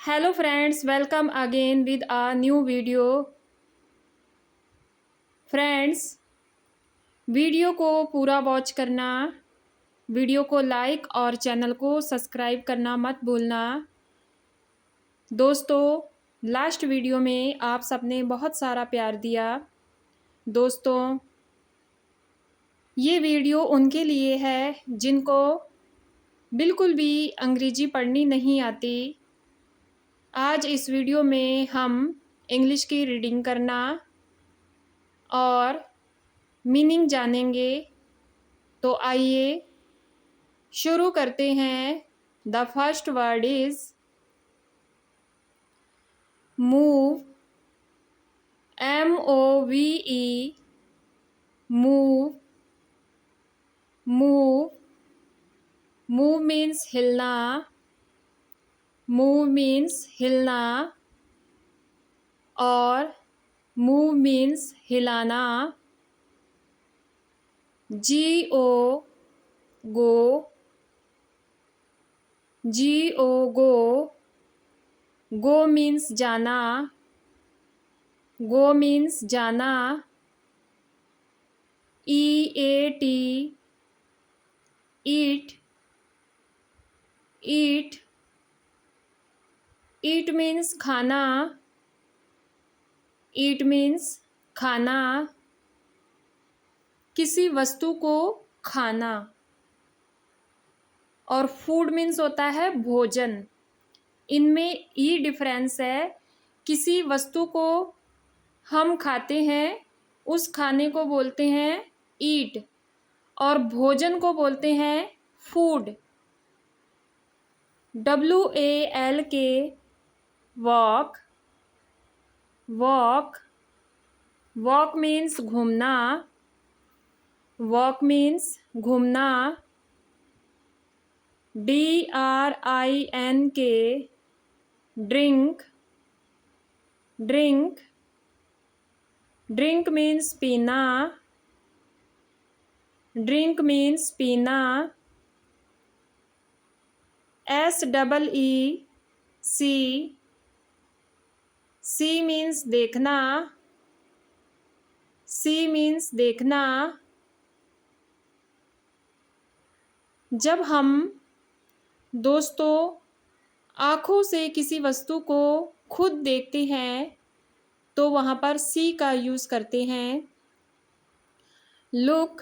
Hello friends, welcome again with a new video. Friends, video को पूरा watch करना, video को लाइक और चैनल को सब्सक्राइब करना मत भूलना। दोस्तों, लास्ट वीडियो में आप सबने बहुत सारा प्यार दिया। दोस्तों, ये वीडियो उनके लिए है जिनको बिल्कुल भी अंग्रेजी पढ़नी नहीं आती। आज इस वीडियो में हम इंग्लिश की रीडिंग करना और मीनिंग जानेंगे। तो आइए शुरू करते हैं। The first word is move. MOVE, move. Move move means हिलना। मूव मीन्स हिलना और मूव मीन्स हिलाना। GO, गो। GO, गो। गो मीन्स जाना। गो मीन्स जाना। EAT, ईट। ईट ईट मीन्स खाना। ईट मीन्स खाना, किसी वस्तु को खाना। और फूड मीन्स होता है भोजन। इनमें ये डिफरेंस है, किसी वस्तु को हम खाते हैं उस खाने को बोलते हैं ईट और भोजन को बोलते हैं food. WALK, walk. Walk walk means घूमना। वॉक मीन्स घूमना। DRINK, drink. Drink drink means पीना। ड्रिंक मीन्स पीना। SEEC, सी मीन्स देखना। सी मीन्स देखना। जब हम दोस्तों आँखों से किसी वस्तु को खुद देखते हैं तो वहाँ पर सी का यूज़ करते हैं। Look,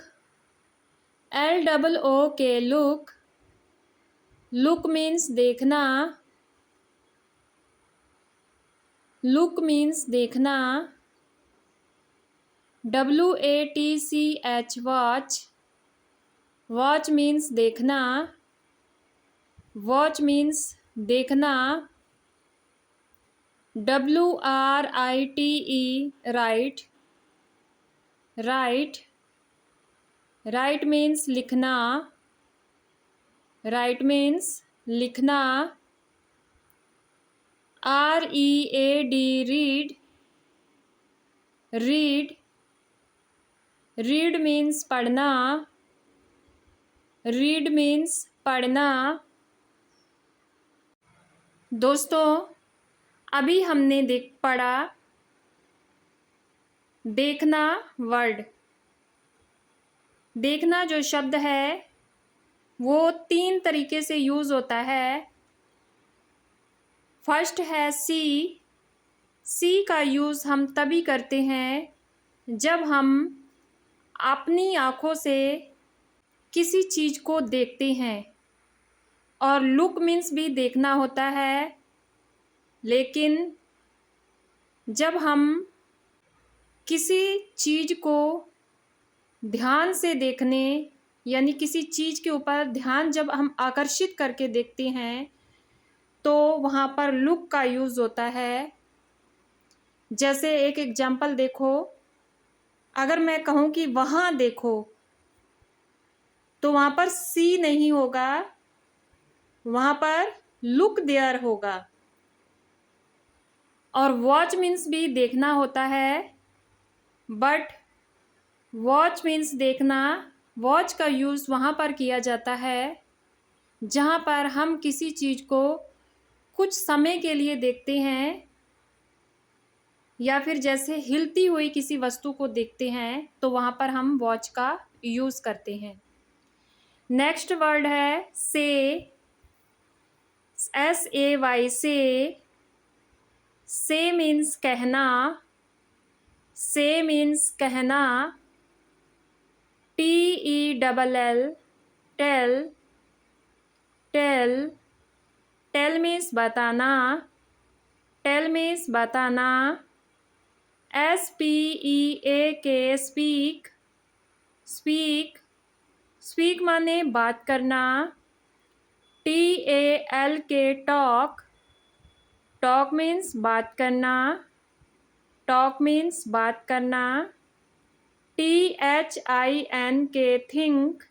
LOOK, look. Look means देखना। लुक मीन्स देखना। WATCH, watch. वॉच मीन्स देखना। वॉच मीन्स देखना। WRITE, right. Right right means लिखना। राइट मीन्स लिखना। READ, read. Read read means पढ़ना। रीड मीन्स पढ़ना। दोस्तों, अभी हमने पढ़ा देखना वर्ड। देखना जो शब्द है वो 3 तरीके से यूज़ होता है। फर्स्ट है सी। सी का यूज़ हम तभी करते हैं जब हम अपनी आँखों से किसी चीज़ को देखते हैं। और लुक मीन्स भी देखना होता है, लेकिन जब हम किसी चीज़ को ध्यान से देखने यानी किसी चीज़ के ऊपर ध्यान जब हम आकर्षित करके देखते हैं तो वहाँ पर लुक का यूज़ होता है। जैसे एक एग्जाम्पल देखो, अगर मैं कहूँ कि वहाँ देखो तो वहाँ पर सी नहीं होगा, वहाँ पर लुक देयर होगा। और वॉच मीन्स भी देखना होता है, बट वॉच मीन्स देखना, वॉच का यूज़ वहाँ पर किया जाता है जहाँ पर हम किसी चीज़ को कुछ समय के लिए देखते हैं या फिर जैसे हिलती हुई किसी वस्तु को देखते हैं तो वहाँ पर हम वॉच का यूज़ करते हैं। नेक्स्ट वर्ड है से, SAY से। से मीन्स कहना, से मीन्स कहना। TELL tell, tell, tell means बताना, टेल मीन्स बताना। SPEAK स्पीक, स्पीक, स्पीक माने बात करना। TALK टॉक, टॉक मीन्स बात करना, टॉक मीन्स बात करना। THINK थिंक,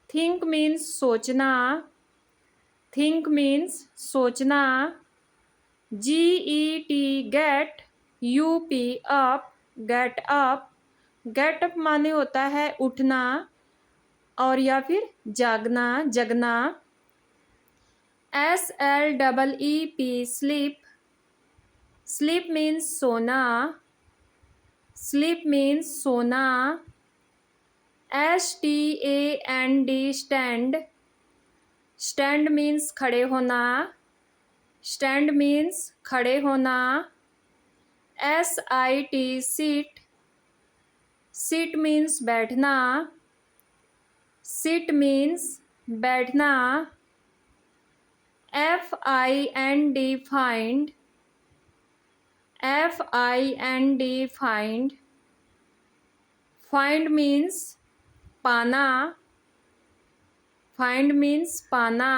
थिंक मीन्स सोचना, थिंक मीन्स सोचना। GET get, UP up, get up, get up माने होता है उठना और या फिर जागना, जगना। SLEEP स्लीप, स्लीप मीन्स सोना, स्लीप मीन्स सोना। STAND स्टैंड, स्टैंड मीन्स खड़े होना, स्टैंड मीन्स खड़े होना। SIT सीट, सीट मीन्स बैठना, सीट मीन्स बैठना। FIND find, FIND find, find means पाना, फाइंड मीन्स पाना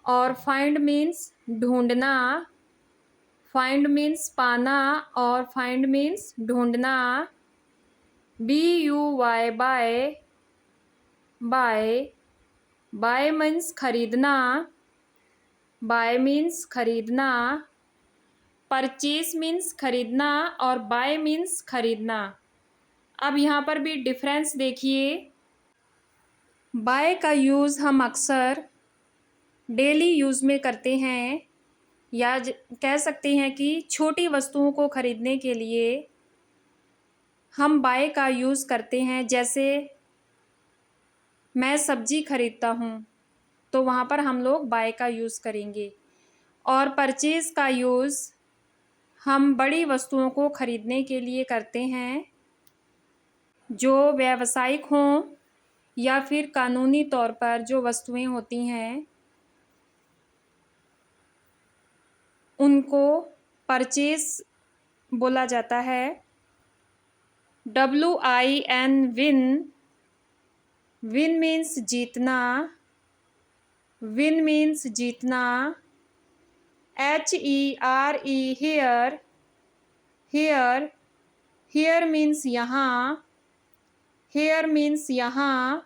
और फाइंड मीन्स ढूंढना। फाइंड मीन्स पाना और फाइंड मीन्स ढूंढना। BUY buy, buy, buy means खरीदना, बाय मीन्स खरीदना। परचेज मीन्स खरीदना और बाय मीन्स खरीदना। अब यहाँ पर भी डिफरेंस देखिए। बाय का यूज़ हम अक्सर डेली यूज़ में करते हैं या कह सकते हैं कि छोटी वस्तुओं को खरीदने के लिए हम बाय का यूज़ करते हैं। जैसे मैं सब्जी खरीदता हूँ तो वहाँ पर हम लोग बाय का यूज़ करेंगे। और परचेज़ का यूज़ हम बड़ी वस्तुओं को खरीदने के लिए करते हैं जो व्यावसायिक हों या फिर कानूनी तौर पर जो वस्तुएं होती हैं उनको परचेज़ बोला जाता है। WIN विन, विन मीन्स जीतना, विन मीन्स जीतना। HERE here, here, here means यहाँ, हेयर मीन्स यहाँ।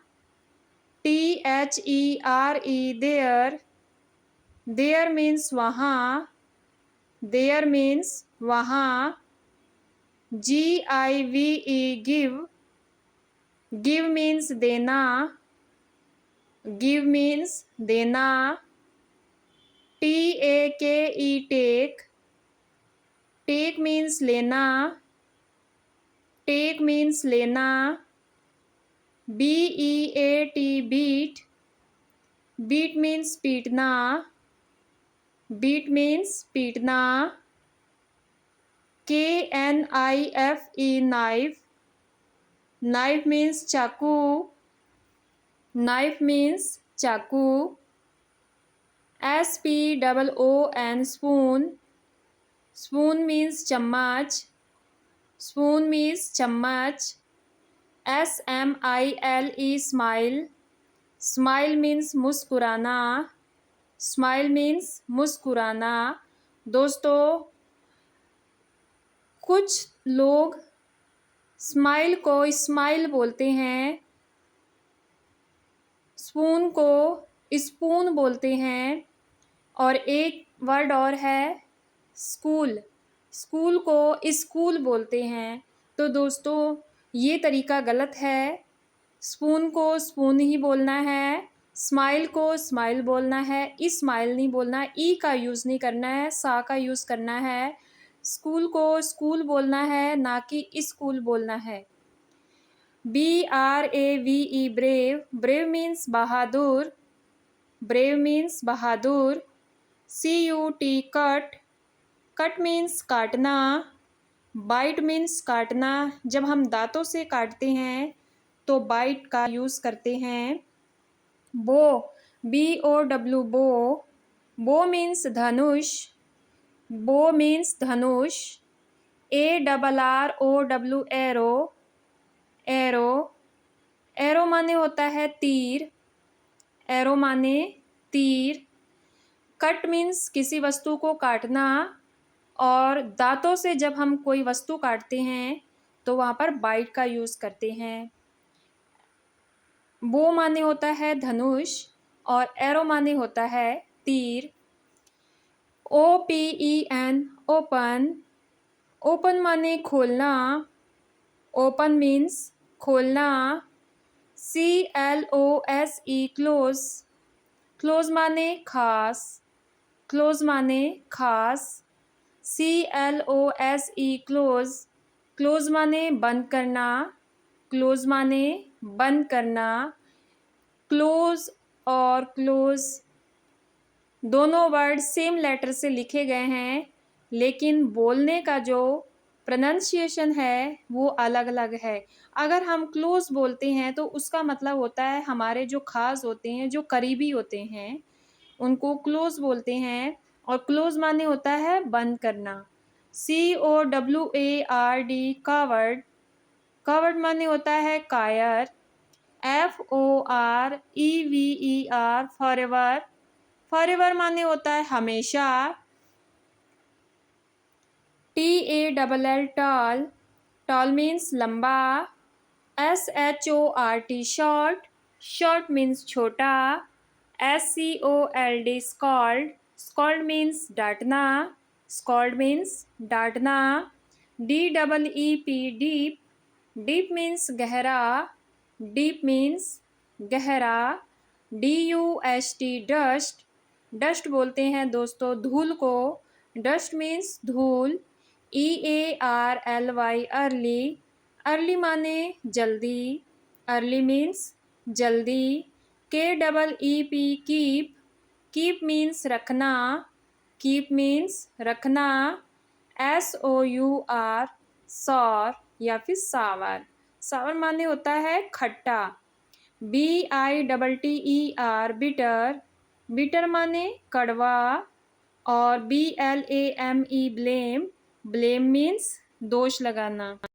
THERE देयर, देयर मीन्स वहाँ, देयर मीन्स वहाँ। GIVE गिव, गिव मीन्स देना, गिव मीन्स देना। TAKE टेक, टेक मीन्स लेना, टेक मीन्स लेना। BEAT बीट, बीट मीन्स पीटना, बीट मीन्स पीटना। KNIFE नाइफ, नाइफ मीन्स चाकू, नाइफ मीन्स चाकू। SPOON स्पून, स्पून मीन्स चम्मच, स्पून मीन्स चम्मच। SMILE स्माइल, स्माइल मीन्स मुस्कुराना, स्माइल मीन्स मुस्कुराना। दोस्तों कुछ लोग स्माइल को स्माइल बोलते हैं, स्पून को स्पून बोलते हैं और एक वर्ड और है स्कूल, स्कूल को स्कूल बोलते हैं। तो दोस्तों ये तरीका गलत है, स्पून को स्पून ही बोलना है स्माइल को स्माइल बोलना है, स्माइल नहीं बोलना, ई का यूज़ नहीं करना है, सा का यूज़ करना है। स्कूल को स्कूल बोलना है, ना कि स्कूल बोलना है। BRAVE ब्रेव, ब्रेव मीन्स बहादुर, ब्रेव मीन्स बहादुर। CUT कट, कट मीन्स काटना, बाइट मीन्स काटना। जब हम दांतों से काटते हैं तो बाइट का यूज़ करते हैं। बो, BOW बो, बो मीन्स धनुष, बो मीन्स धनुष। ARROW एरो, एरो, एरो माने होता है तीर, एरो माने तीर। कट मीन्स किसी वस्तु को काटना, और दांतों से जब हम कोई वस्तु काटते हैं तो वहाँ पर बाइट का यूज़ करते हैं। बो माने होता है धनुष और एरो माने होता है तीर। OPEN ओपन, ओपन माने खोलना, ओपन मीन्स खोलना। CLOSE क्लोज, क्लोज माने खास, क्लोज माने खास। CLOSE क्लोज, क्लोज माने बंद करना, क्लोज माने बंद करना। क्लोज और क्लोज दोनों वर्ड सेम लेटर से लिखे गए हैं, लेकिन बोलने का जो प्रोनंसिएशन है वो अलग अलग है। अगर हम क्लोज बोलते हैं तो उसका मतलब होता है हमारे जो खास होते हैं, जो करीबी होते हैं, उनको क्लोज बोलते हैं। और क्लोज माने होता है बंद करना। COWARD कावर्ड, कावर्ड माने होता है कायर। FOREVER फॉरएवर, फॉरएवर माने होता है हमेशा। TALL टॉल, टॉल मीन्स लंबा। SHORT शॉर्ट, शॉर्ट मीन्स छोटा। SCOLD स्कॉल्ड, स्कॉल्ड मीन्स डांटना, स्कॉल्ड मीन्स डांटना। DEEP डीप, डीप मीन्स गहरा, डीप मीन्स गहरा। DUST डस्ट, डस्ट बोलते हैं दोस्तों धूल को, डस्ट मीन्स धूल। EARLY अर्ली, अर्ली माने जल्दी, अर्ली मीन्स जल्दी। KEEP कीप, कीप मीन्स रखना, कीप मीन्स रखना। SOUR सौर या फिर सावर, सावर माने होता है खट्टा। BITTER बिटर, बिटर माने कड़वा। और BLAME ब्लेम, ब्लेम मीन्स दोष लगाना।